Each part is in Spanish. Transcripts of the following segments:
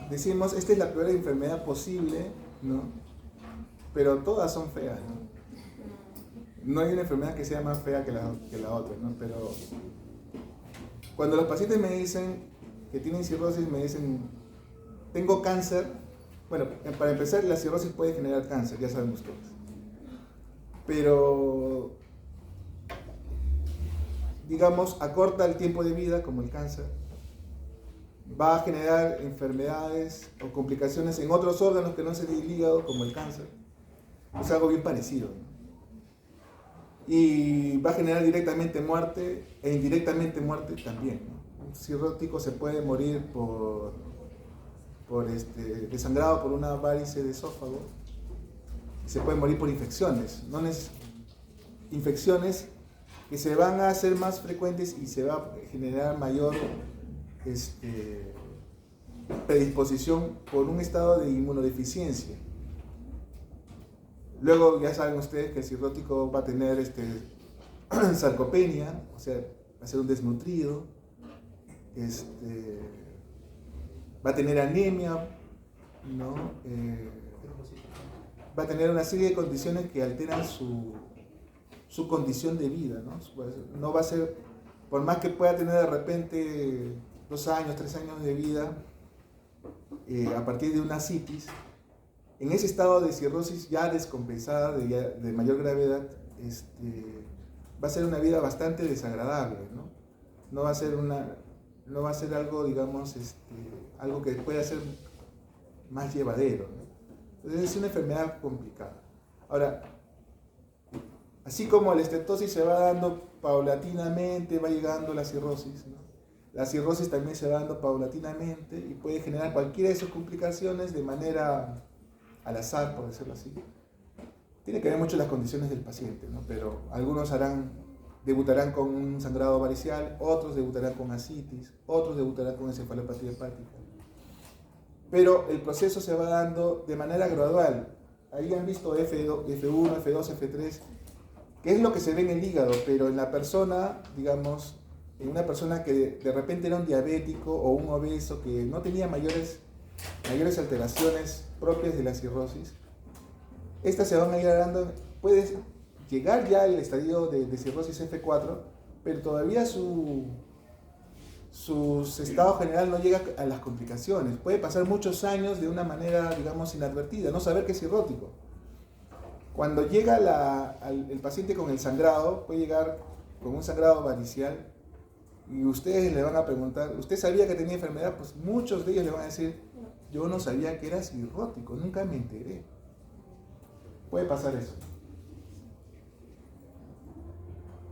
decimos, esta es la peor enfermedad posible, ¿no? Pero todas son feas, ¿no? No hay una enfermedad que sea más fea que la otra, ¿no? Pero cuando los pacientes me dicen que tienen cirrosis, me dicen, tengo cáncer. Bueno, para empezar, la cirrosis puede generar cáncer, ya saben ustedes. Pero, digamos, acorta el tiempo de vida, como el cáncer. Va a generar enfermedades o complicaciones en otros órganos que no es el hígado, como el cáncer. Es algo bien parecido, ¿no? Y va a generar directamente muerte e indirectamente muerte también, ¿no? Un cirrótico se puede morir por desangrado por una varice de esófago, se puede morir por infecciones, infecciones que se van a hacer más frecuentes y se va a generar mayor predisposición por un estado de inmunodeficiencia. Luego ya saben ustedes que el cirrótico va a tener sarcopenia, o sea, va a ser un desnutrido, va a tener anemia, ¿no? Va a tener una serie de condiciones que alteran su condición de vida, ¿no? No va a ser, por más que pueda tener de repente 2 años, 3 años de vida, a partir de una citis, en ese estado de cirrosis ya descompensada, de mayor gravedad, va a ser una vida bastante desagradable, ¿no? No va a ser algo, digamos, algo que pueda ser más llevadero, ¿no? Entonces es una enfermedad complicada. Ahora, así como la estetosis se va dando paulatinamente, va llegando la cirrosis, ¿no? La cirrosis también se va dando paulatinamente y puede generar cualquiera de sus complicaciones de manera al azar, por decirlo así. Tiene que ver mucho las condiciones del paciente, ¿no? Pero algunos debutarán con un sangrado varicial, otros debutarán con ascitis, otros debutarán con encefalopatía hepática. Pero el proceso se va dando de manera gradual. Ahí han visto F1, F2, F3, que es lo que se ve en el hígado, pero en la persona, digamos, en una persona que de repente era un diabético o un obeso que no tenía mayores alteraciones propias de la cirrosis, estas se van a ir dando, puede llegar ya al estadio de cirrosis F4, pero todavía su estado general no llega a las complicaciones. Puede pasar muchos años de una manera, digamos, inadvertida, no saber que es cirrótico. Cuando llega el paciente con el sangrado, puede llegar con un sangrado varicial, y ustedes le van a preguntar, ¿usted sabía que tenía enfermedad? Pues muchos de ellos le van a decir, yo no sabía que era cirrótico, nunca me enteré. Puede pasar eso.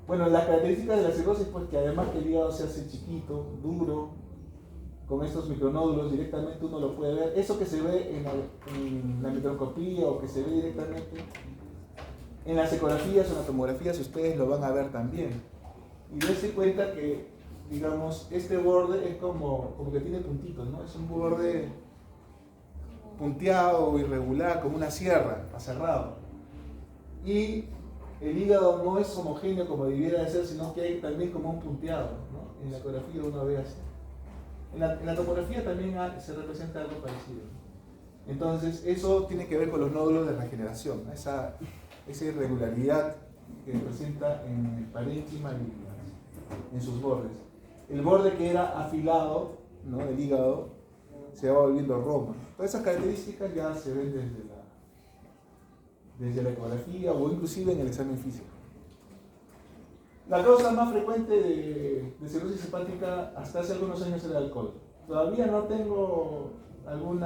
Bueno, las características de la cirrosis, pues que además que el hígado se hace chiquito, duro, con estos micronódulos, directamente uno lo puede ver. Eso que se ve en la microscopía o que se ve directamente en las ecografías o en las tomografías, ustedes lo van a ver también. Y dense cuenta que, digamos, este borde es como que tiene puntitos, ¿no? Es un borde punteado o irregular, como una sierra, aserrado. Y el hígado no es homogéneo como debiera de ser, sino que hay también como un punteado, ¿no? En la ecografía uno ve así. En la tomografía también se representa algo parecido. Entonces, eso tiene que ver con los nódulos de regeneración, ¿no? Esa irregularidad que presenta en el parénquima y en sus bordes. El borde que era afilado, ¿no? Del hígado se va volviendo roma. Todas esas características ya se ven desde la ecografía o inclusive en el examen físico. La causa más frecuente de cirrosis hepática hasta hace algunos años era el alcohol. Todavía no tengo algún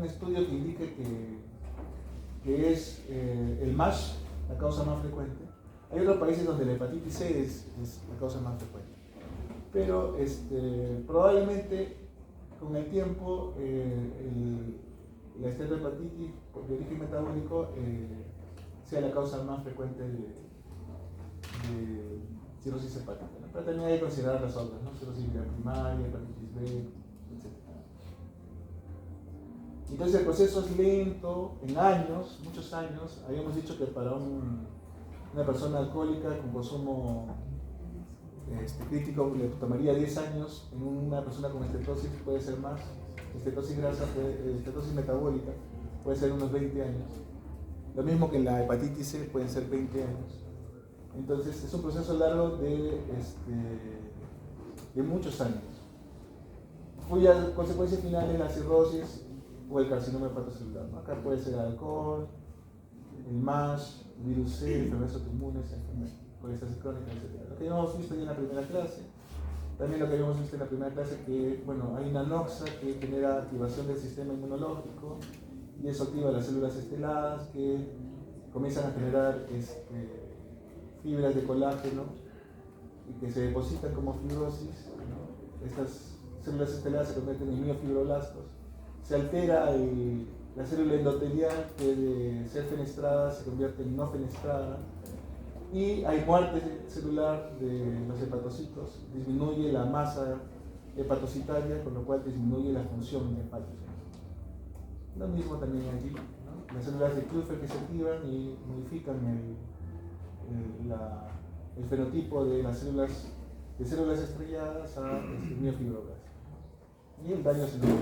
estudio que indique que es el MASH la causa más frecuente. Hay otros países donde la hepatitis C es la causa más frecuente. Pero probablemente con el tiempo la esteatohepatitis de origen metabólico sea la causa más frecuente de cirrosis hepática, ¿no? Pero también hay que considerar las otras, ¿no? Cirrosis primaria, hepatitis B, etc. Entonces el proceso es lento, en años, muchos años. Habíamos dicho que para una persona alcohólica con consumo crítico le tomaría 10 años, en una persona con estetosis puede ser más, estetosis estetosis metabólica puede ser unos 20 años. Lo mismo que en la hepatitis C pueden ser 20 años. Entonces es un proceso largo de muchos años, cuya consecuencia final es la cirrosis o el carcinoma hepatocelular, ¿no? Acá puede ser el alcohol, el MASH, el virus C, enfermedades autoinmunes, colestasis crónica, etc. Lo que habíamos visto ya en la primera clase, también lo que habíamos visto en la primera clase, que bueno, hay una noxa que genera activación del sistema inmunológico y eso activa las células esteladas que comienzan a generar fibras de colágeno y que se depositan como fibrosis, ¿no? Estas células esteladas se convierten en miofibroblastos. Se altera la célula endotelial, que de ser fenestrada se convierte en no fenestrada, y hay muerte celular de los hepatocitos, disminuye la masa hepatocitaria, con lo cual disminuye la función hepática. Lo mismo también aquí, ¿no? Las células de Kupffer que se activan y modifican el fenotipo de las células estrelladas a miofibroblastos. Y el daño celular.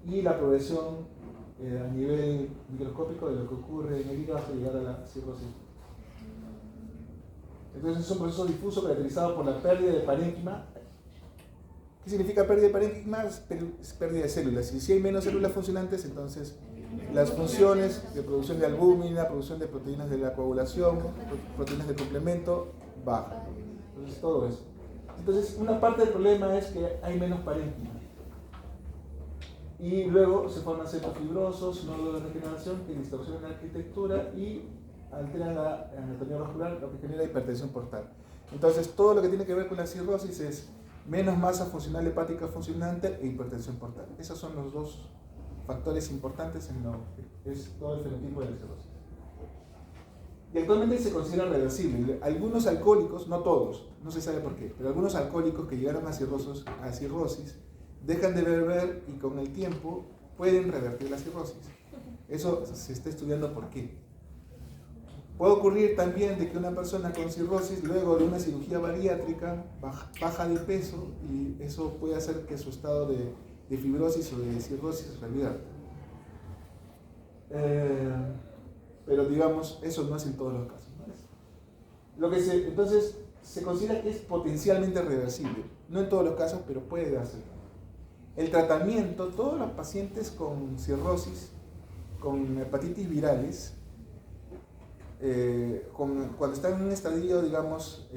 Y la progresión a nivel microscópico de lo que ocurre en el hígado hasta llegar a la cirrosis. Entonces es un proceso difuso caracterizado por la pérdida de parénquima. ¿Qué significa pérdida de parénquima? Es pérdida de células. Y si hay menos células funcionantes, entonces las funciones de producción de albúmina, producción de proteínas de la coagulación, proteínas de complemento, bajan. Entonces todo eso. Entonces una parte del problema es que hay menos parénquima. Y luego se forman centros fibrosos, nódulos de regeneración que distorsionan la arquitectura y alteran la anatomía vascular, lo que genera hipertensión portal. Entonces, todo lo que tiene que ver con la cirrosis es menos masa funcional hepática funcionante e hipertensión portal. Esos son los dos factores importantes en lo que es todo el fenotipo de la cirrosis. Y actualmente se considera reversible. Algunos alcohólicos, no todos, no se sabe por qué, pero algunos alcohólicos que llegaron a cirrosis dejan de beber y con el tiempo pueden revertir la cirrosis. Eso se está estudiando por qué. Puede ocurrir también de que una persona con cirrosis, luego de una cirugía bariátrica, baja de peso y eso puede hacer que su estado de fibrosis o de cirrosis revierta. Pero digamos, eso no es en todos los casos, ¿no? Entonces, se considera que es potencialmente reversible. No en todos los casos, pero puede darse. El tratamiento, todos los pacientes con cirrosis, con hepatitis virales, cuando están en un estadio, digamos,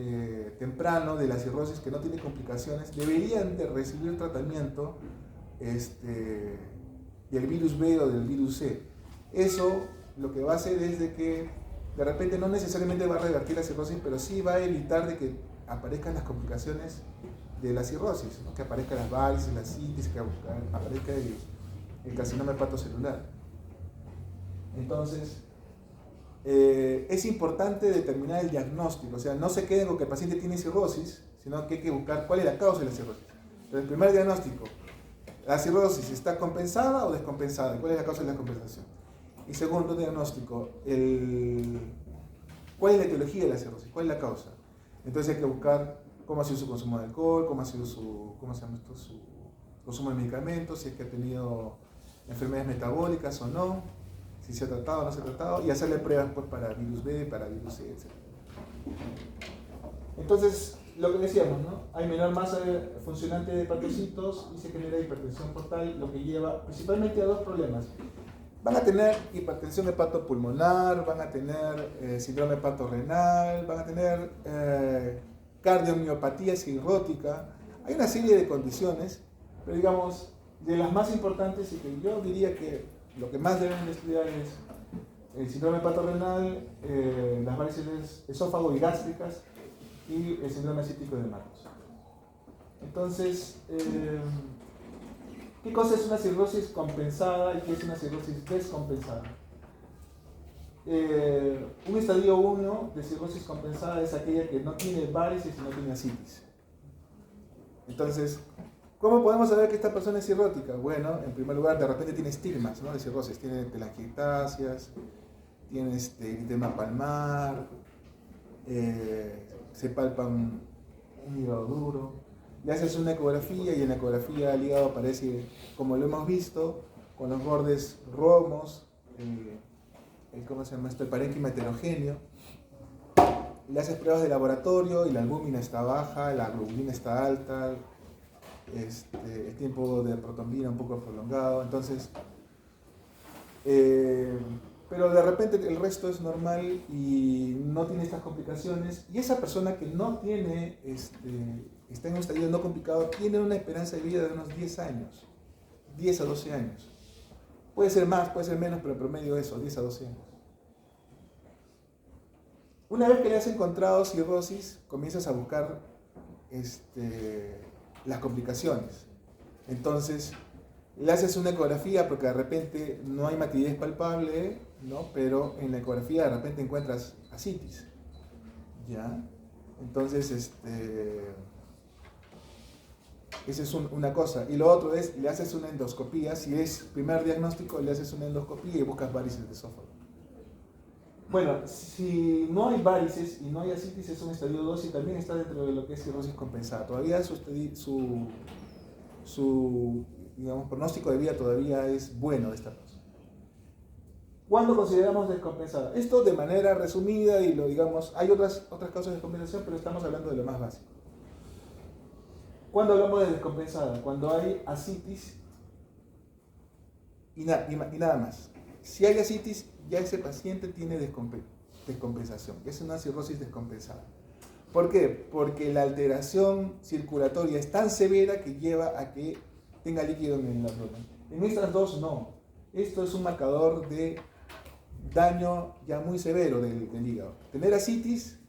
temprano de la cirrosis que no tiene complicaciones, deberían de recibir tratamiento del virus B o del virus C. Eso lo que va a hacer es de que de repente no necesariamente va a revertir la cirrosis, pero sí va a evitar de que aparezcan las complicaciones de la cirrosis, ¿no? Que aparezcan las varices, la citis, que aparezca el carcinoma hepatocelular. Entonces, es importante determinar el diagnóstico, o sea, no se queden con que el paciente tiene cirrosis, sino que hay que buscar cuál es la causa de la cirrosis. Entonces, el primer diagnóstico, ¿la cirrosis está compensada o descompensada? ¿Cuál es la causa de la descompensación? Y segundo diagnóstico, ¿cuál es la etiología de la cirrosis? ¿Cuál es la causa? Entonces hay que buscar cómo ha sido su consumo de alcohol, cómo ha sido su consumo de medicamentos, si es que ha tenido enfermedades metabólicas o no, si se ha tratado o no se ha tratado, y hacerle pruebas pues, para virus B, para virus C, etc. Entonces, lo que decíamos, ¿no? Hay menor masa funcionante de hepatocitos y se genera hipertensión portal, lo que lleva principalmente a dos problemas. Van a tener hipertensión hepatopulmonar, van a tener síndrome hepatorrenal, van a tener cardiomiopatía cirrótica. Hay una serie de condiciones, pero digamos, de las más importantes y que yo diría que lo que más deben de estudiar es el síndrome hepatorrenal, las varices esófago y gástricas y el síndrome cítico de Marcos. Entonces, ¿qué cosa es una cirrosis compensada y qué es una cirrosis descompensada? Un estadio 1 de cirrosis compensada es aquella que no tiene varices y no tiene ascitis. Entonces, ¿cómo podemos saber que esta persona es cirrótica? Bueno, en primer lugar, de repente tiene estigmas, ¿no? De cirrosis, tiene telangiectasias, tiene eritema palmar, se palpa un hígado duro, le haces una ecografía y en la ecografía el hígado aparece, como lo hemos visto, con los bordes romos, ¿cómo se llama esto? El parénquima heterogéneo. Le haces pruebas de laboratorio y la albúmina está baja, la globulina está alta, el tiempo de protombina un poco prolongado, entonces, pero de repente el resto es normal y no tiene estas complicaciones, y esa persona que no tiene, está en un estadio no complicado, tiene una esperanza de vida de unos 10 años, 10 a 12 años. Puede ser más, puede ser menos, pero en promedio eso, 10 a 12 años. Una vez que le has encontrado cirrosis, comienzas a buscar las complicaciones. Entonces, le haces una ecografía porque de repente no hay matidez palpable, ¿no? Pero en la ecografía de repente encuentras ascitis, ¿ya? Entonces, esa es una cosa. Y lo otro es, le haces una endoscopía. Si es primer diagnóstico, le haces una endoscopía y buscas varices de esófago. Bueno, si no hay varices y no hay ascitis, es un estadio 2 y también está dentro de lo que es cirrosis compensada. Todavía su digamos, pronóstico de vida todavía es bueno de esta cosa. ¿Cuándo consideramos descompensada? Esto de manera resumida y lo digamos, hay otras causas de descompensación, pero estamos hablando de lo más básico. ¿Cuándo hablamos de descompensada? Cuando hay ascitis y nada más. Si hay ascitis, ya ese paciente tiene descompensación. Es una cirrosis descompensada. ¿Por qué? Porque la alteración circulatoria es tan severa que lleva a que tenga líquido en el abdomen. En estas dos no. Esto es un marcador de daño ya muy severo del hígado. Tener ascitis,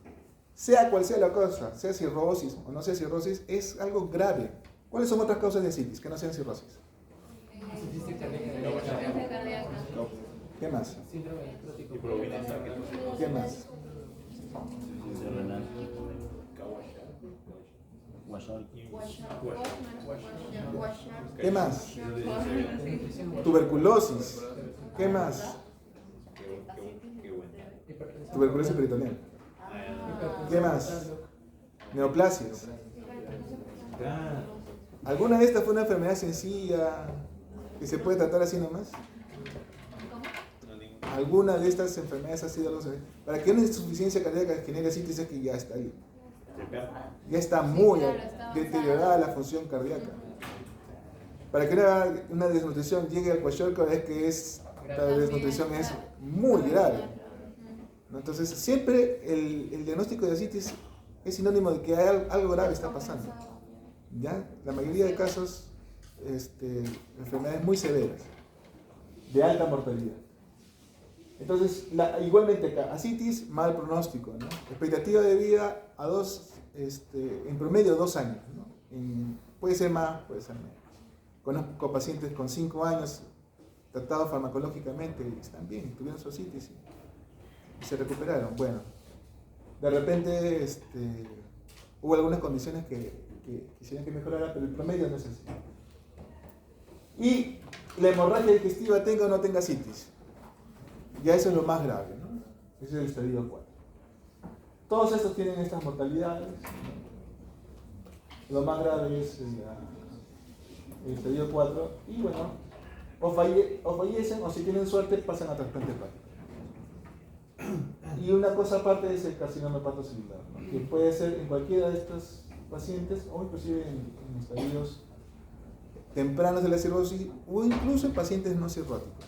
sea cual sea la cosa, sea cirrosis o no sea cirrosis, es algo grave. ¿Cuáles son otras causas de ascitis que no sean cirrosis? ¿Qué más? ¿Qué más? ¿Qué más? Tuberculosis. ¿Qué más? Tuberculosis peritoneal. ¿Qué más? Neoplasias. ¿Alguna de estas fue una enfermedad sencilla que se puede tratar así nomás? ¿Alguna de estas enfermedades ha sido algo severo? Para que una insuficiencia cardíaca genere ascitis es que ya está ahí. Ya está muy deteriorada la función cardíaca. Para que una desnutrición llegue al cuello es que la desnutrición es muy grave. Entonces, siempre el diagnóstico de ascitis es sinónimo de que algo grave está pasando. ¿Ya? La mayoría de casos, enfermedades muy severas, de alta mortalidad. Entonces, igualmente acá, ascitis, mal pronóstico, ¿no? Expectativa de vida en promedio 2 años, ¿no? Puede ser más, puede ser menos. Conozco pacientes con 5 años tratados farmacológicamente y están bien, tuvieron su ascitis y se recuperaron. Bueno, de repente hubo algunas condiciones que quisieran que mejorara, pero el promedio no es así. Y la hemorragia digestiva tenga o no tenga ascitis. Ya eso es lo más grave, ¿no? Ese es el estadio 4. Todos estos tienen estas mortalidades. Lo más grave es el estadio 4. Y bueno, o fallecen o si tienen suerte pasan a trasplante hepático. Y una cosa aparte es el carcinoma hepatocelular, ¿no? Que puede ser en cualquiera de estos pacientes o inclusive en estadios tempranos de la cirrosis o incluso en pacientes no cirróticos.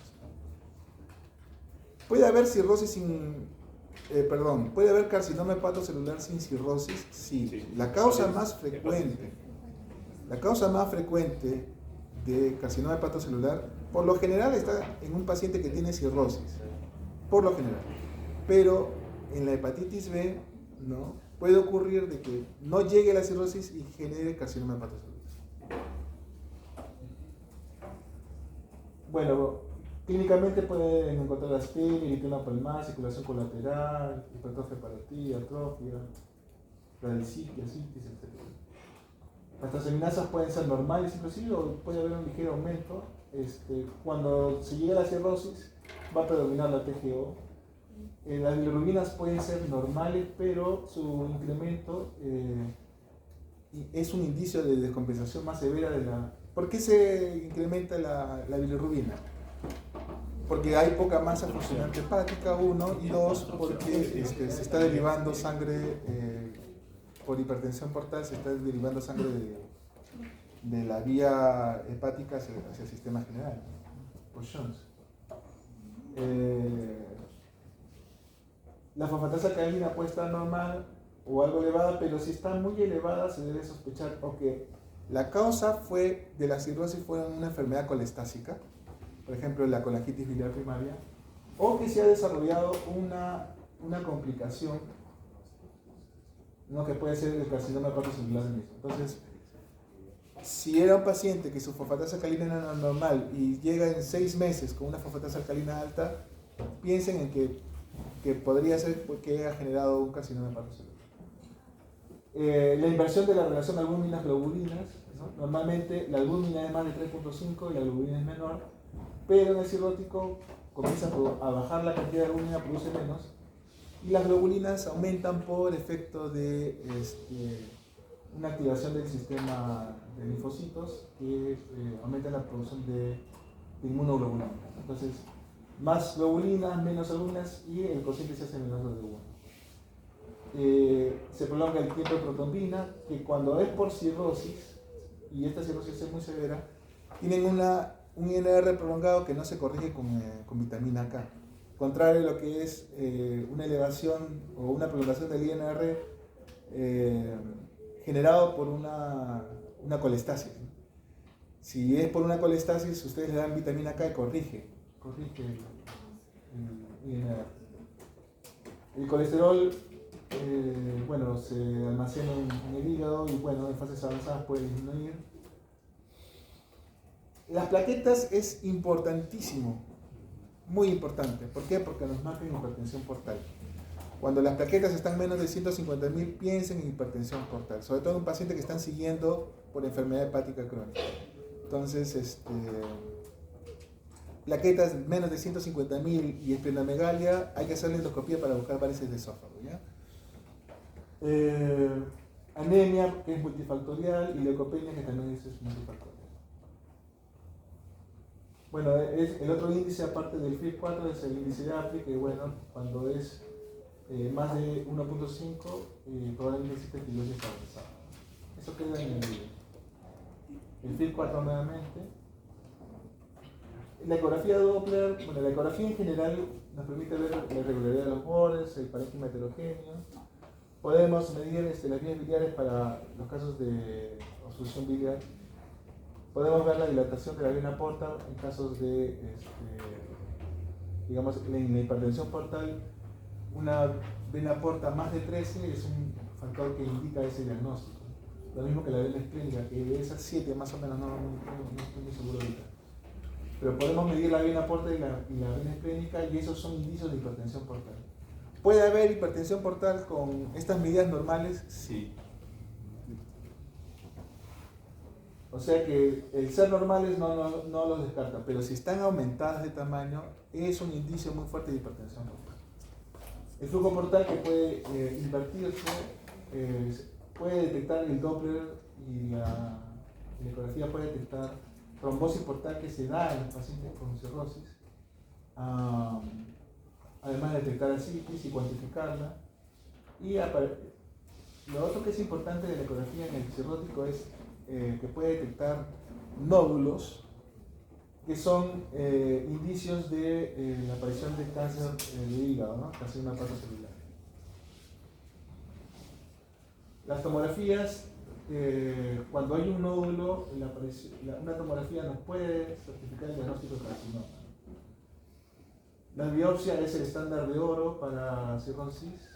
¿Puede haber cirrosis puede haber carcinoma hepatocelular sin cirrosis? Sí. La causa más frecuente de carcinoma hepatocelular, por lo general está en un paciente que tiene cirrosis, por lo general. Pero en la hepatitis B, ¿no? Puede ocurrir de que no llegue la cirrosis y genere carcinoma hepatocelular. Bueno, clínicamente pueden encontrar astemia, eritema palmar, circulación colateral, hipertrofia parotídea, atrofia, radicitis, ascitis, etc. Las transaminasas pueden ser normales inclusive o puede haber un ligero aumento. Cuando se llega a la cirrosis va a predominar la TGO Las bilirrubinas pueden ser normales, pero su incremento es un indicio de descompensación más severa de la... ¿Por qué se incrementa la bilirrubina? Porque hay poca masa funcionante hepática, uno, y dos, porque se está derivando sangre por hipertensión portal, se está derivando sangre de la vía hepática hacia el sistema general, por Jones. La fosfatasa alcalina puede estar normal o algo elevada, pero si está muy elevada se debe sospechar que la causa de la cirrosis fue una enfermedad colestásica, por ejemplo la colangitis biliar primaria, o que se ha desarrollado una complicación, ¿no? Que puede ser el carcinoma hepatocelular mismo. Entonces, si era un paciente que su fosfatasa alcalina era normal y llega en 6 meses con una fosfatasa alcalina alta, piensen en que podría ser porque ha generado un carcinoma hepatocelular. La inversión de la relación albúminas-globulinas, ¿no? Normalmente la albúmina es más de 3.5 y la globulina es menor, pero en el cirrótico comienza a bajar la cantidad de albúmina, produce menos, y las globulinas aumentan por efecto de una activación del sistema de linfocitos que aumenta la producción de inmunoglobulinas. Entonces, más globulinas, menos albuminas y el cociente se hace menor de 1. Se prolonga el tiempo de protombina, que cuando es por cirrosis, y esta cirrosis es muy severa, tienen un INR prolongado que no se corrige con vitamina K. Contrario a lo que es una elevación o una prolongación del INR generado por una colestasis. Si es por una colestasis, ustedes le dan vitamina K y corrige el INR. El colesterol se almacena en el hígado y en fases avanzadas puede disminuir. Las plaquetas es importantísimo, muy importante. ¿Por qué? Porque nos marcan hipertensión portal. Cuando las plaquetas están menos de 150.000, piensen en hipertensión portal, sobre todo en un paciente que están siguiendo por enfermedad hepática crónica. Entonces, plaquetas menos de 150.000 y esplenomegalia, hay que hacerle endoscopía para buscar varices de esófago, ¿ya? Anemia, que es multifactorial, y leucopenia, que también es multifactorial. El otro índice, aparte del FIB4, es el índice de APRI, que cuando es más de 1.5, probablemente existe estilosis avanzada. Eso queda en el video. El FIB4 nuevamente. La ecografía Doppler, la ecografía en general nos permite ver la irregularidad de los bordes, el parénquima heterogéneo. Podemos medir las vías biliares para los casos de obstrucción biliar. Podemos ver la dilatación de la vena porta en casos de, en la hipertensión portal. Una vena porta más de 13 es un factor que indica ese diagnóstico. Lo mismo que la vena esplénica, que es a 7 más o menos, no estoy muy seguro ahorita. Pero podemos medir la vena porta y la vena esplénica, y esos son indicios de hipertensión portal. ¿Puede haber hipertensión portal con estas medidas normales? Sí. O sea que el ser normales no los descarta, pero si están aumentadas de tamaño, es un indicio muy fuerte de hipertensión portal. El flujo portal, que puede invertirse, puede detectar el Doppler, y la ecografía puede detectar trombosis portal que se da en los pacientes con cirrosis, además de detectar ascitis y cuantificarla. Y lo otro que es importante de la ecografía en el cirrótico es que puede detectar nódulos, que son indicios de la aparición de cáncer de hígado, ¿no? Carcinoma hepatocelular. Las tomografías, cuando hay un nódulo, una tomografía nos puede certificar el diagnóstico de carcinoma. La biopsia es el estándar de oro para cirrosis.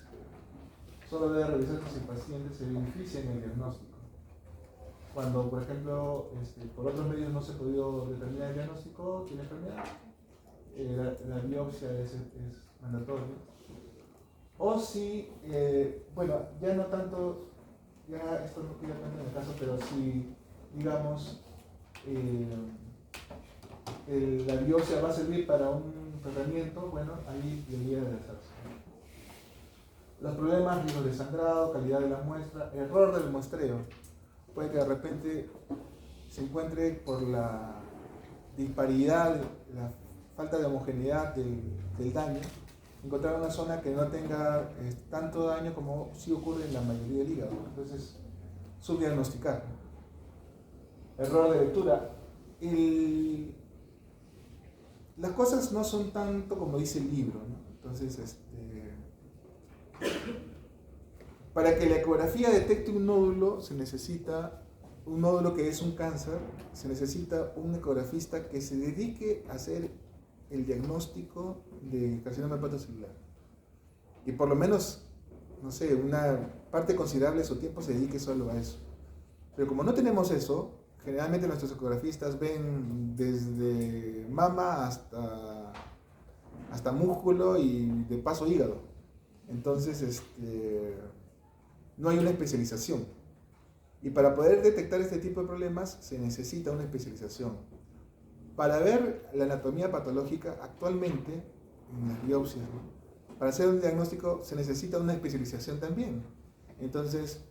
Solo debe revisarse si el paciente se beneficia en el diagnóstico. Cuando, por ejemplo, por otros medios no se ha podido determinar el diagnóstico de la enfermedad, la biopsia es mandatoria. O si, ya no tanto, ya esto no queda tanto en el caso, pero si, digamos, la biopsia va a servir para un tratamiento, bueno, ahí debería de hacerse. Los problemas, riesgos de sangrado, calidad de la muestra, error del muestreo. Puede que de repente se encuentre por la disparidad, la falta de homogeneidad del daño, encontrar una zona que no tenga tanto daño como sí ocurre en la mayoría del hígado. Entonces, subdiagnosticar. Error de lectura. Las cosas no son tanto como dice el libro, ¿no? Entonces, para que la ecografía detecte un nódulo, se necesita un nódulo que es un cáncer, se necesita un ecografista que se dedique a hacer el diagnóstico de carcinoma hepatocelular. Y por lo menos, no sé, una parte considerable de su tiempo se dedique solo a eso. Pero como no tenemos eso, generalmente nuestros ecografistas ven desde mama hasta músculo y de paso hígado. Entonces, no hay una especialización. Y para poder detectar este tipo de problemas se necesita una especialización. Para ver la anatomía patológica actualmente, en las biopsias, ¿no? Para hacer un diagnóstico se necesita una especialización también. Entonces,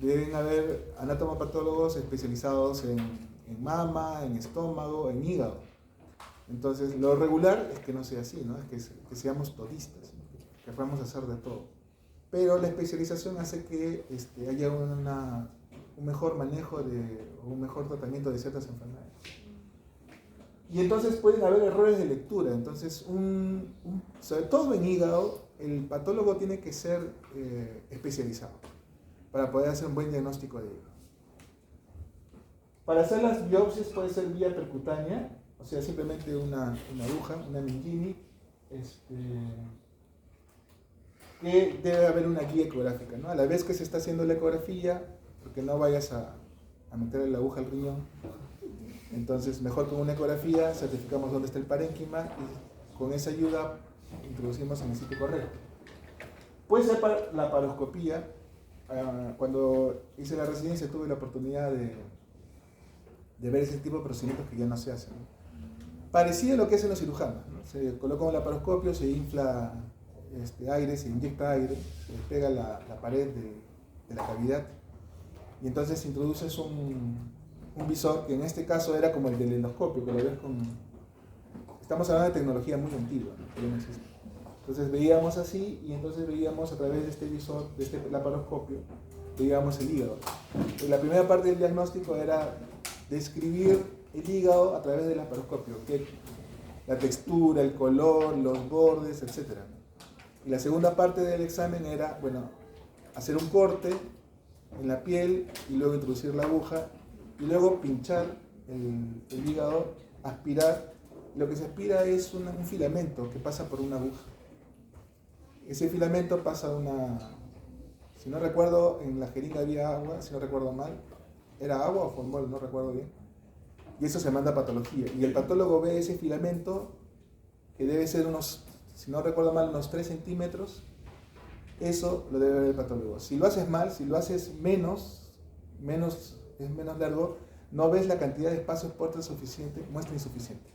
deben haber anatomopatólogos especializados en mama, en estómago, en hígado. Entonces, lo regular es que no sea así, ¿no? Es que seamos todistas, ¿no? Que podamos hacer de todo. Pero la especialización hace que haya un mejor manejo o un mejor tratamiento de ciertas enfermedades. Y entonces pueden haber errores de lectura. Entonces, sobre todo en hígado, el patólogo tiene que ser especializado para poder hacer un buen diagnóstico de hígado. Para hacer las biopsias puede ser vía percutánea, o sea, simplemente una aguja, una Mingini, que debe haber una guía ecográfica, ¿no? A la vez que se está haciendo la ecografía, porque no vayas a meterle la aguja al riñón. Entonces, mejor con una ecografía, certificamos dónde está el parénquima y con esa ayuda introducimos en el sitio correcto. Puede ser para la paroscopía. Cuando hice la residencia tuve la oportunidad de ver ese tipo de procedimientos que ya no se hacen, ¿no? Parecido a lo que hacen los cirujanos, ¿no? Se coloca un laparoscopio, se infla aire, se inyecta aire, se despega la pared de la cavidad y entonces introduces un visor que en este caso era como el del endoscopio, que lo ves con... Estamos hablando de tecnología muy antigua, ¿no? Que no existe. Entonces veíamos así y entonces veíamos a través de este visor, de este laparoscopio, veíamos el hígado. Y la primera parte del diagnóstico era describir el hígado a través del laparoscopio, la textura, el color, los bordes, etc. Y la segunda parte del examen era, bueno, hacer un corte en la piel y luego introducir la aguja y luego pinchar el hígado, aspirar. Lo que se aspira es un filamento que pasa por una aguja. Ese filamento pasa si no recuerdo, en la jeringa había agua, si no recuerdo mal, era agua o formol, no recuerdo bien. Y eso se manda a patología. Y el patólogo ve ese filamento, que debe ser si no recuerdo mal, unos 3 centímetros. Eso lo debe ver el patólogo. Si lo haces mal, si lo haces menos largo, no ves la cantidad de espacio puerta suficiente, muestra insuficiente.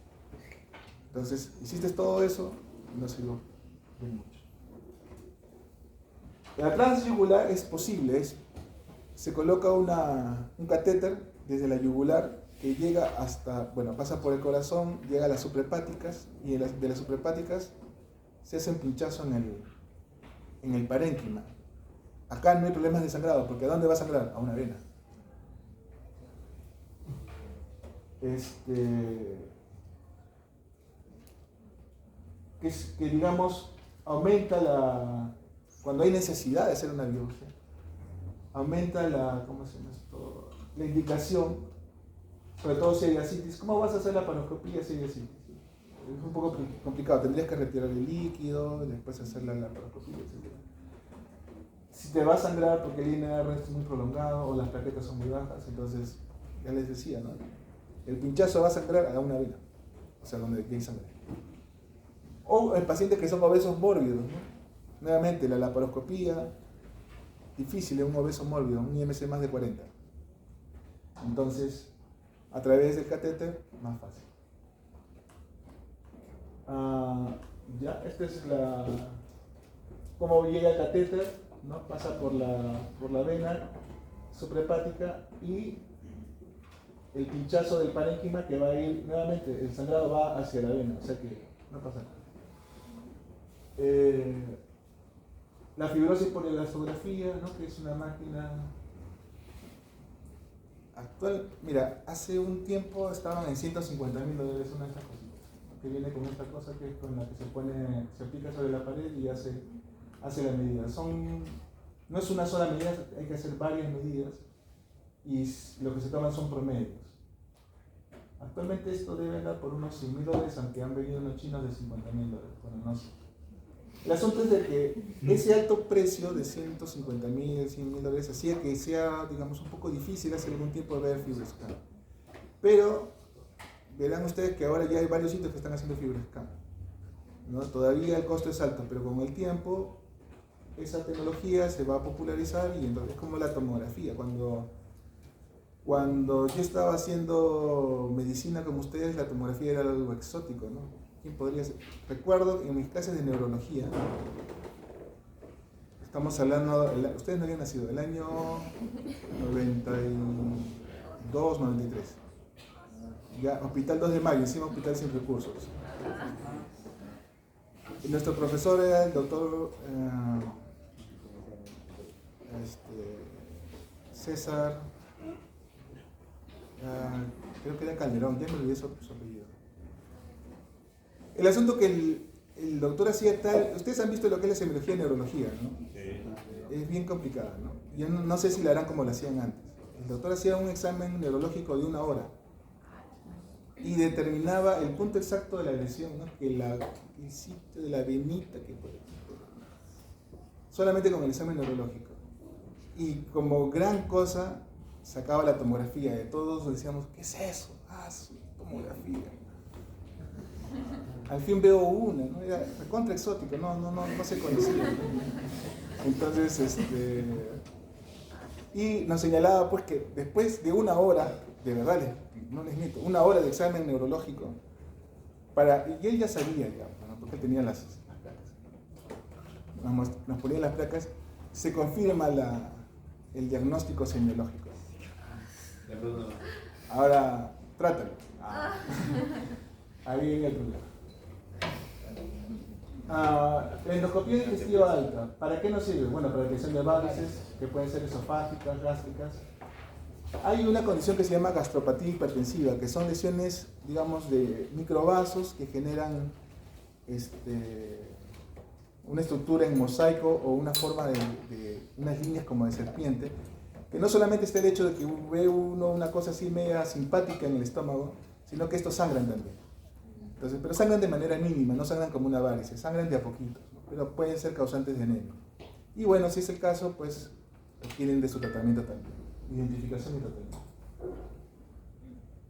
Entonces, hiciste todo eso y no sirvió de mucho. La transyugular es posible, se coloca un catéter desde la yugular que llega pasa por el corazón, llega a las suprahepáticas y de las suprahepáticas se hace un pinchazo en el parénquima. Acá no hay problemas de sangrado, porque ¿a dónde va a sangrar? A una vena. Que digamos, aumenta cuando hay necesidad de hacer una biopsia, aumenta la indicación, sobre todo si hay ascitis. ¿Cómo vas a hacer la paroscopía si hay ascitis? Es un poco complicado, tendrías que retirar el líquido, después hacer la laparoscopía, etc. Si te va a sangrar porque el INR es muy prolongado o las plaquetas son muy bajas, entonces, ya les decía, ¿no? El pinchazo va a sangrar a una vena, o sea, donde hay sangre. O en pacientes que son obesos mórbidos, ¿no? Nuevamente, la laparoscopía, difícil en un obeso mórbido, un IMC más de 40. Entonces, a través del catéter, más fácil. Ya, esta es cómo llega el catéter, ¿no? Pasa por la vena suprahepática y el pinchazo del parénquima que va a ir nuevamente, el sangrado va hacia la vena, o sea que no pasa nada. La fibrosis por elastografía, ¿no? Que es una máquina actual. Mira, hace un tiempo estaban en $150.000 una de estas cositas, ¿no? Que viene con esta cosa que es con la que se aplica sobre la pared y hace la medida. No es una sola medida, hay que hacer varias medidas y lo que se toman son promedios. Actualmente esto debe dar por unos $100.000, aunque han venido unos chinos de $50.000. Bueno, no sé. El asunto es de que ese alto precio de $150.000, $100.000 hacía que sea, digamos, un poco difícil hace algún tiempo ver FibroScan. Pero verán ustedes que ahora ya hay varios sitios que están haciendo FibroScan, ¿no? Todavía el costo es alto, pero con el tiempo esa tecnología se va a popularizar y entonces es como la tomografía. Cuando yo estaba haciendo medicina como ustedes, la tomografía era algo exótico, ¿no? ¿Quién podría ser? Recuerdo en mis clases de neurología, estamos hablando, ustedes no habían nacido, el año 92, 93. Ya, Hospital 2 de Mayo, encima Hospital Sin Recursos. Y nuestro profesor era el doctor César, creo que era Calderón, ya me olvidé su apellido. El asunto que el doctor hacía tal, ustedes han visto lo que es la semiología y neurología, ¿no? Sí. Es bien complicada, ¿no? Yo no sé si la harán como la hacían antes. El doctor hacía un examen neurológico de 1 hora y determinaba el punto exacto de la lesión, ¿no? El sitio de la venita que puede, solamente con el examen neurológico. Y como gran cosa sacaba la tomografía, de todos decíamos, ¿qué es eso? Sí, tomografía. Al fin veo una, ¿no? Era recontra exótico, no se conocía. Entonces, y nos señalaba pues que después de 1 hora, de verdad, no les miento, 1 hora de examen neurológico, y él ya sabía, digamos, ¿no? Porque él tenía las placas. Nos ponían las placas, se confirma el diagnóstico semiológico. Ahora, trátalo. Ahí viene el problema. La endoscopía digestiva alta, ¿para qué nos sirve? Bueno, para la detección de varices, que pueden ser esofágicas, gástricas. Hay una condición que se llama gastropatía hipertensiva, que son lesiones, digamos, de microvasos que generan una estructura en mosaico o una forma de unas líneas como de serpiente, que no solamente está el hecho de que ve uno una cosa así media simpática en el estómago, sino que estos sangran también. Entonces, pero sangran de manera mínima, no sangran como una varice, sangran de a poquitos, ¿no? Pero pueden ser causantes de anemia. Y bueno, si es el caso, pues requieren de su tratamiento también, identificación y tratamiento.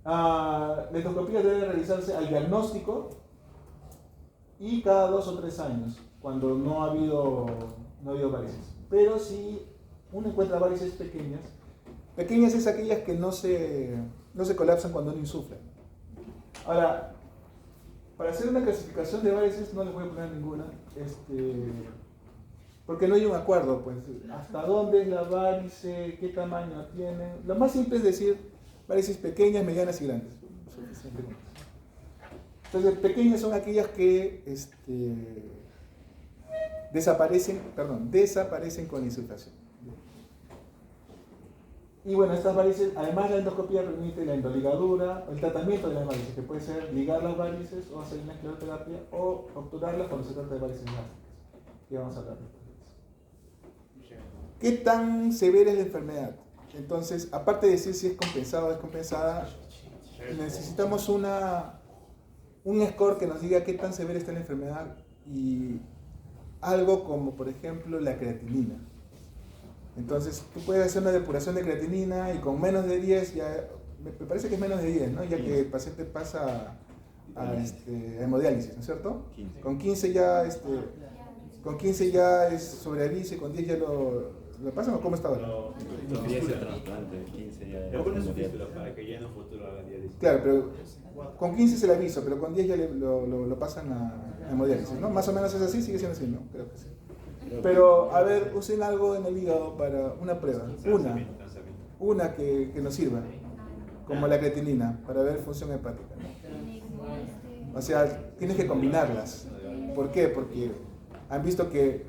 La endoscopía debe realizarse al diagnóstico y cada 2 o 3 años, cuando no ha habido varices. Pero si uno encuentra varices pequeñas es aquellas que no se colapsan cuando uno insufla. Ahora, para hacer una clasificación de varices no les voy a poner ninguna, porque no hay un acuerdo, pues, hasta dónde es la varice, qué tamaño tiene. Lo más simple es decir varices pequeñas, medianas y grandes. Entonces, pequeñas son aquellas que desaparecen con la insuflación. Y bueno, estas varices, además la endoscopía permite la endoligadura, el tratamiento de las varices, que puede ser ligar las varices o hacer una escleroterapia o obturarlas cuando se trata de varices gástricas. Y vamos a hablar de eso. ¿Qué tan severa es la enfermedad? Entonces, aparte de decir si es compensada o descompensada, necesitamos un score que nos diga qué tan severa está la enfermedad y algo como, por ejemplo, la creatinina. Entonces, tú puedes hacer una depuración de creatinina y con menos de 10, ya, me parece que es menos de 10, ¿no? Ya que el paciente pasa a hemodiálisis, ¿no es cierto? 15. Con 15 ya, con 15 ya es sobreaviso y con 10 ya lo pasan, ¿o cómo está ahora? Con 10 el trasplante, 15 ya es pero para que ya en un futuro hagan diálisis. Claro, pero Con 15 se le aviso, pero con 10 ya lo pasan a hemodiálisis, ¿no? Más o menos es así, sigue siendo así, ¿no? Creo que sí. Pero, a ver, usen algo en el hígado para una prueba, una que nos sirva, como la creatinina, para ver función hepática, ¿no? O sea, tienes que combinarlas. ¿Por qué? Porque han visto que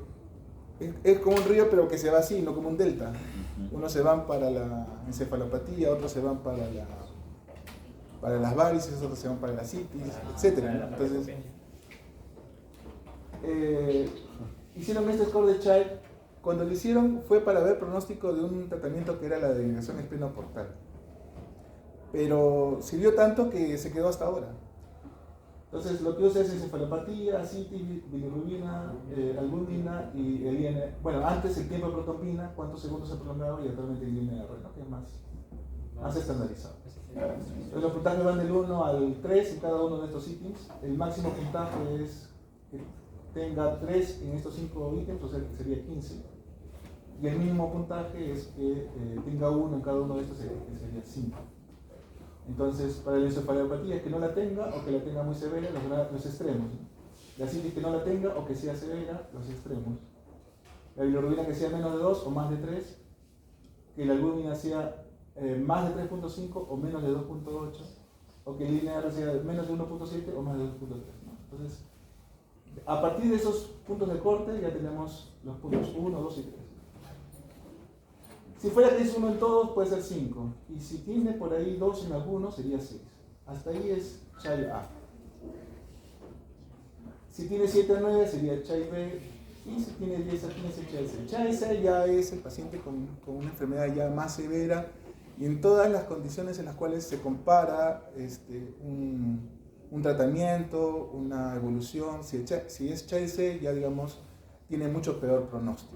es como un río, pero que se va así, no como un delta. Unos se van para la encefalopatía, otros se van para las varices, otros se van para la citis, etc. ¿no? Entonces, hicieron este score de Child. Cuando lo hicieron fue para ver pronóstico de un tratamiento que era la degeneración espinoportal. Pero sirvió tanto que se quedó hasta ahora. Entonces, lo que usa es encefalopatía, citis, bilirrubina, albúmina y el INR. Bueno, antes el tiempo de protombina, cuántos segundos se prolongaba, y actualmente el INR, ¿no? Que es más estandarizado. Entonces, los puntajes van del 1 al 3 en cada uno de estos ítems. El máximo puntaje es que tenga 3 en estos 5 ítems, o sea que sería 15. Y el mínimo puntaje es que tenga 1 en cada uno de estos, que sería 5. Entonces, para la encefalopatía es que no la tenga o que la tenga muy severa, los extremos. La citis que no la tenga o que sea severa, los extremos. La bilirrubina que sea menos de 2 o más de 3. Que la albúmina sea más de 3.5 o menos de 2.8. O que el INR sea menos de 1.7 o más de 2.3. ¿no? Entonces, a partir de esos puntos de corte ya tenemos los puntos 1, 2 y 3. Si fuera que es 1 en todos, puede ser 5. Y si tiene por ahí 2 en algunos, sería 6. Hasta ahí es Child A. Si tiene 7 a 9, sería Child B. Y si tiene 10 a 15, Child C. Child C ya es el paciente con una enfermedad ya más severa. Y en todas las condiciones en las cuales se compara un tratamiento, una evolución, si es Child C, ya digamos, tiene mucho peor pronóstico.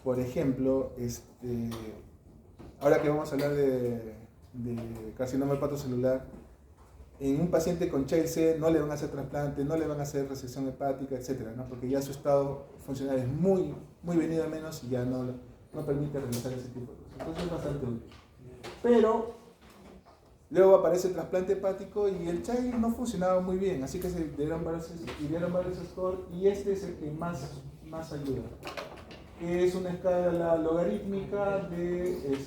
Por ejemplo, ahora que vamos a hablar de carcinoma hepatocelular, en un paciente con Child C no le van a hacer trasplante, no le van a hacer resección hepática, etc., ¿no? Porque ya su estado funcional es muy venido a menos y ya no permite realizar ese tipo de cosas. Entonces es bastante útil. Pero luego aparece el trasplante hepático y el Child no funcionaba muy bien, así que se dieron varios scores y este es el que más ayuda. Que es una escala logarítmica que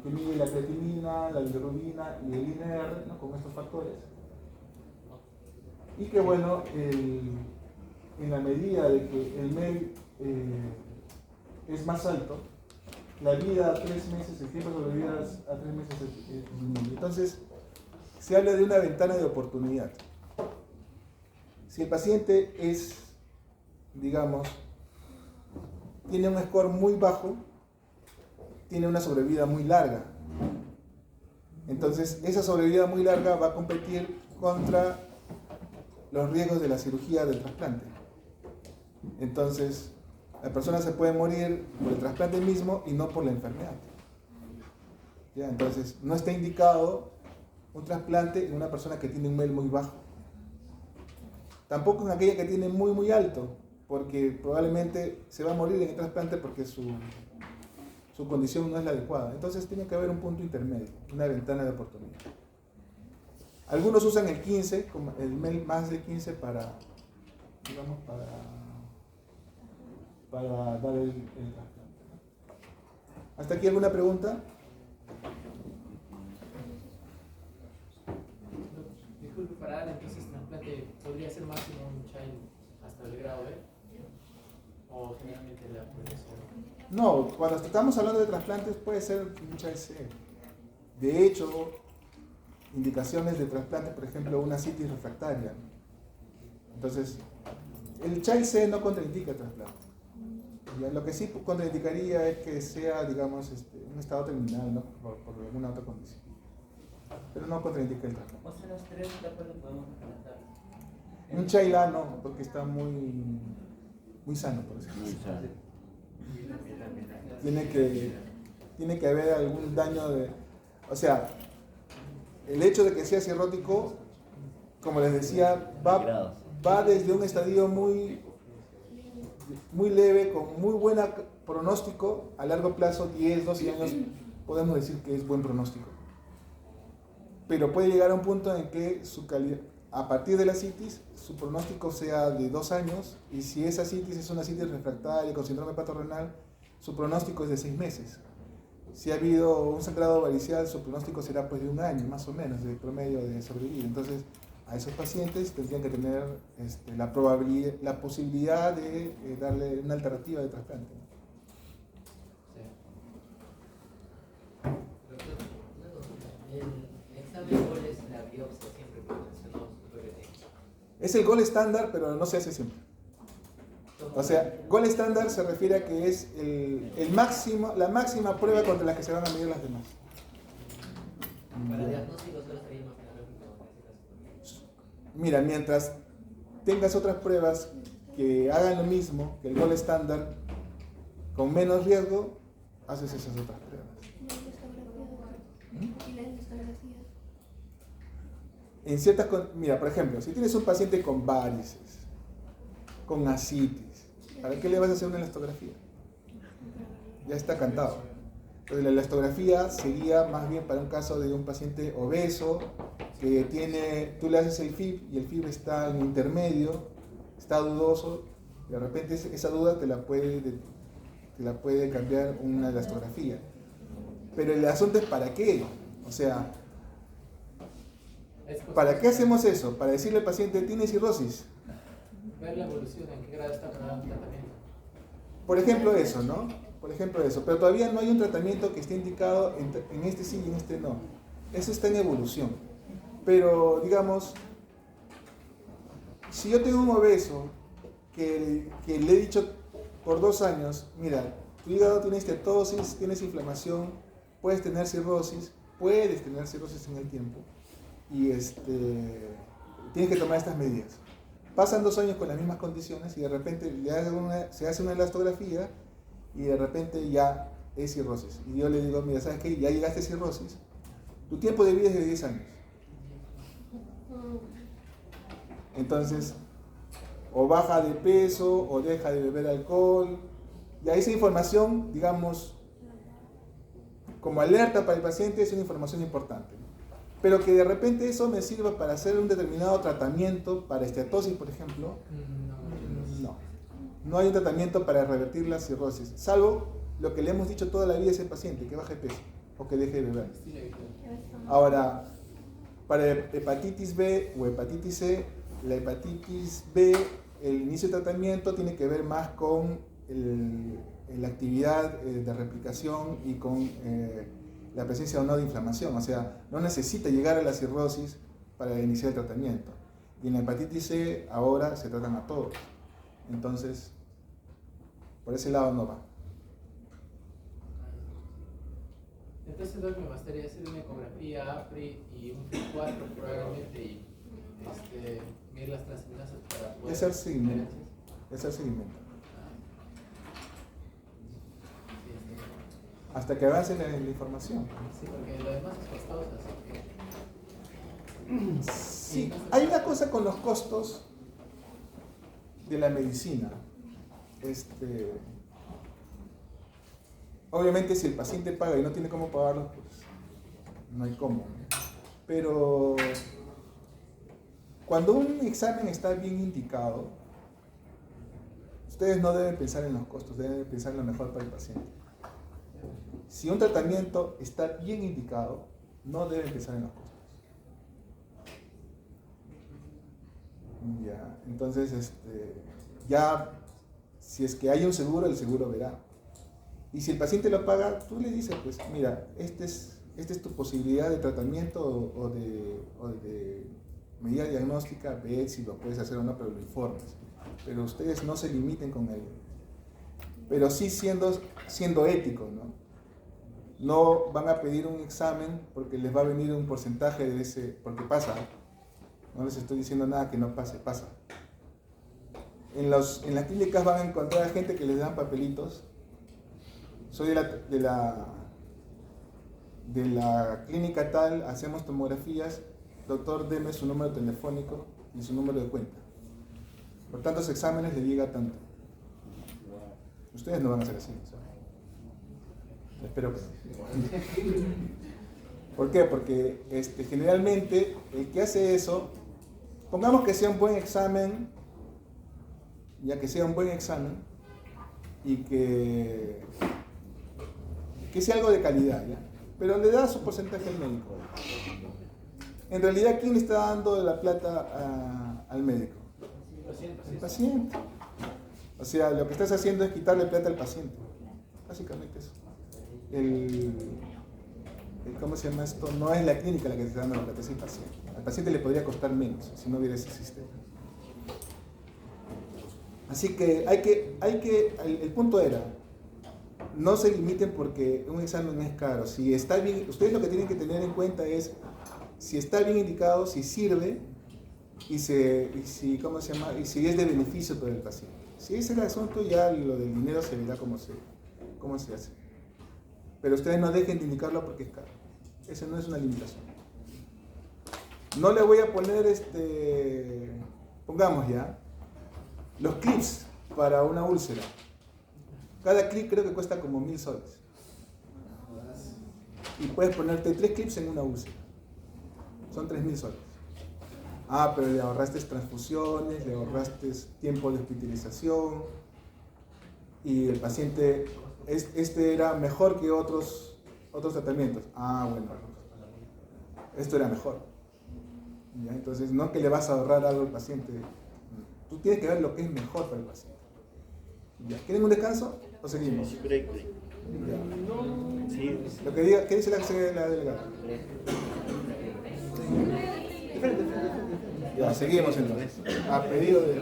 mide la creatinina, la bilirrubina y el INR, ¿no? Con estos factores. Y que bueno, en la medida de que el MEL es más alto, la vida a 3 meses, el tiempo de sobrevida a 3 meses es disminuye. Entonces, se habla de una ventana de oportunidad. Si el paciente es, digamos, tiene un score muy bajo, tiene una sobrevida muy larga. Entonces, esa sobrevida muy larga va a competir contra los riesgos de la cirugía del trasplante. Entonces, la persona se puede morir por el trasplante mismo y no por la enfermedad. ¿Ya? Entonces, no está indicado un trasplante en una persona que tiene un MEL muy bajo. Tampoco en aquella que tiene muy alto, porque probablemente se va a morir en el trasplante porque su condición no es la adecuada. Entonces tiene que haber un punto intermedio, una ventana de oportunidad. Algunos usan el 15, el MEL más de 15 para dar el trasplante. ¿Hasta aquí alguna pregunta? Disculpe, para dar entonces trasplante, ¿podría ser máximo un Child hasta el grado B? ¿O generalmente la progresión? No, cuando estamos hablando de trasplantes puede ser un Child C. De hecho, indicaciones de trasplante, por ejemplo, una citis refractaria. Entonces, el Child C no contraindica el trasplante. Ya, lo que sí contraindicaría es que sea, digamos, un estado terminal, ¿no? por alguna otra condición. Pero no contraindica el trasplante. O sea, los 3 etapas lo podemos tratar. Un Child A no, porque está muy sano, por decirlo así. Tiene que haber algún daño de... O sea, el hecho de que sea cirrótico, como les decía, va desde un estadio muy leve, con muy buen pronóstico, a largo plazo, 10, 12 años, podemos decir que es buen pronóstico. pero puede llegar a un punto en que a partir de la citis, su pronóstico sea de 2 años, y si esa citis es una citis refractaria con síndrome hepatorenal, su pronóstico es de 6 meses. Si ha habido un sangrado varicial, su pronóstico será pues de 1 año, más o menos, de promedio de sobrevivir. Entonces, a esos pacientes tendrían que tener la posibilidad de darle una alternativa de trasplante. Doctor, una consulta. ¿El examen cuál es la biopsia siempre que mencionó su Es el gol estándar, pero no se hace siempre. O sea, gol estándar se refiere a que es la máxima prueba contra la que se van a medir las demás. Para diagnóstico solo sería imaginológico en este caso. Mira, mientras tengas otras pruebas que hagan lo mismo que el gol estándar, con menos riesgo, haces esas otras pruebas. ¿Y la elastografía? En mira, por ejemplo, si tienes un paciente con varices, con ascitis, ¿para qué le vas a hacer una elastografía? Ya está cantado. Entonces la elastografía sería más bien para un caso de un paciente obeso que tú le haces el FIB y el FIB está en intermedio, está dudoso, de repente esa duda te la puede cambiar una elastografía. Pero el asunto es ¿para qué? O sea, ¿para qué hacemos eso? Para decirle al paciente, ¿tiene cirrosis? Ver la evolución, en qué grado está con el tratamiento. Por ejemplo eso, ¿no? Por ejemplo eso. Pero todavía no hay un tratamiento que esté indicado en este sí y en este no. Eso está en evolución. Pero, digamos, si yo tengo un obeso que le he dicho por 2 años, mira, tu hígado tiene estetosis, tienes inflamación, puedes tener cirrosis en el tiempo y tienes que tomar estas medidas. Pasan 2 años con las mismas condiciones y de repente se hace una elastografía y de repente ya es cirrosis. Y yo le digo, mira, ¿sabes qué? Ya llegaste a cirrosis, tu tiempo de vida es de 10 años. Entonces, o baja de peso, o deja de beber alcohol, y esa información, digamos, como alerta para el paciente, es una información importante. Pero que de repente eso me sirva para hacer un determinado tratamiento para esteatosis, por ejemplo, no hay un tratamiento para revertir la cirrosis, salvo lo que le hemos dicho toda la vida a ese paciente, que baje peso o que deje de beber. Ahora, para hepatitis B o hepatitis C, la hepatitis B, el inicio de tratamiento tiene que ver más con la actividad de replicación y con la presencia o no de inflamación. O sea, no necesita llegar a la cirrosis para iniciar el tratamiento. Y en la hepatitis C ahora se tratan a todos. Entonces, por ese lado no va. Entonces, Doc, me bastaría hacer una ecografía APRI y un FIB4 probablemente y medir las transaminasas para poder Es el seguimiento. Es el seguimiento. Hasta que avance la información. Sí, porque lo demás es costoso, así que... Sí, hay una cosa con los costos de la medicina. Obviamente si el paciente paga y no tiene cómo pagarlo, pues no hay cómo. Pero cuando un examen está bien indicado, ustedes no deben pensar en los costos, deben pensar en lo mejor para el paciente. Si un tratamiento está bien indicado, no deben pensar en los costos. Ya, entonces, ya, si es que hay un seguro, el seguro verá. Y si el paciente lo paga, tú le dices, pues, mira, esta es tu posibilidad de tratamiento o de medida diagnóstica, ve si lo puedes hacer o no, pero lo informes. Pero ustedes no se limiten con él. Pero sí siendo éticos, ¿no? No van a pedir un examen porque les va a venir un porcentaje de ese, porque pasa. No les estoy diciendo nada que no pase, pasa. En las clínicas van a encontrar a gente que les dan papelitos. Soy de la clínica tal, hacemos tomografías. Doctor, deme su número telefónico y su número de cuenta. Por tantos exámenes le llega tanto. Ustedes no van a hacer así, ¿sabes? Espero que no. ¿Por qué? Porque generalmente el que hace eso, pongamos que sea un buen examen, ya que sea un buen examen y que sea algo de calidad, ¿ya? Pero le da su porcentaje al médico. En realidad, ¿quién le está dando la plata al médico? El paciente. O sea, lo que estás haciendo es quitarle plata al paciente. Básicamente eso. ¿Cómo se llama esto? No es la clínica la que te está dando la plata, es el paciente. Al paciente le podría costar menos si no hubiera ese sistema. Así que el punto era, no se limiten porque un examen es caro. Si está bien, ustedes lo que tienen que tener en cuenta es si está bien indicado, si sirve y si es de beneficio para el paciente. Si ese es el asunto, ya lo del dinero se verá cómo se hace. Pero ustedes no dejen de indicarlo porque es caro. Esa no es una limitación. No le voy a poner pongamos ya, los clips para una úlcera. Cada clip creo que cuesta como 1.000 soles. Y puedes ponerte 3 clips en una úlcera. Son 3.000 soles. Ah, pero le ahorraste transfusiones, le ahorraste tiempo de hospitalización y el paciente, era mejor que otros tratamientos. Ah, bueno, esto era mejor. ¿Ya? Entonces, no es que le vas a ahorrar algo al paciente. Tú tienes que ver lo que es mejor para el paciente. ¿Ya? ¿Quieren un descanso o seguimos? Break. ¿Ya? Sí. Lo que diga, ¿qué dice la delegada? Ya, seguimos entonces. A pedido de...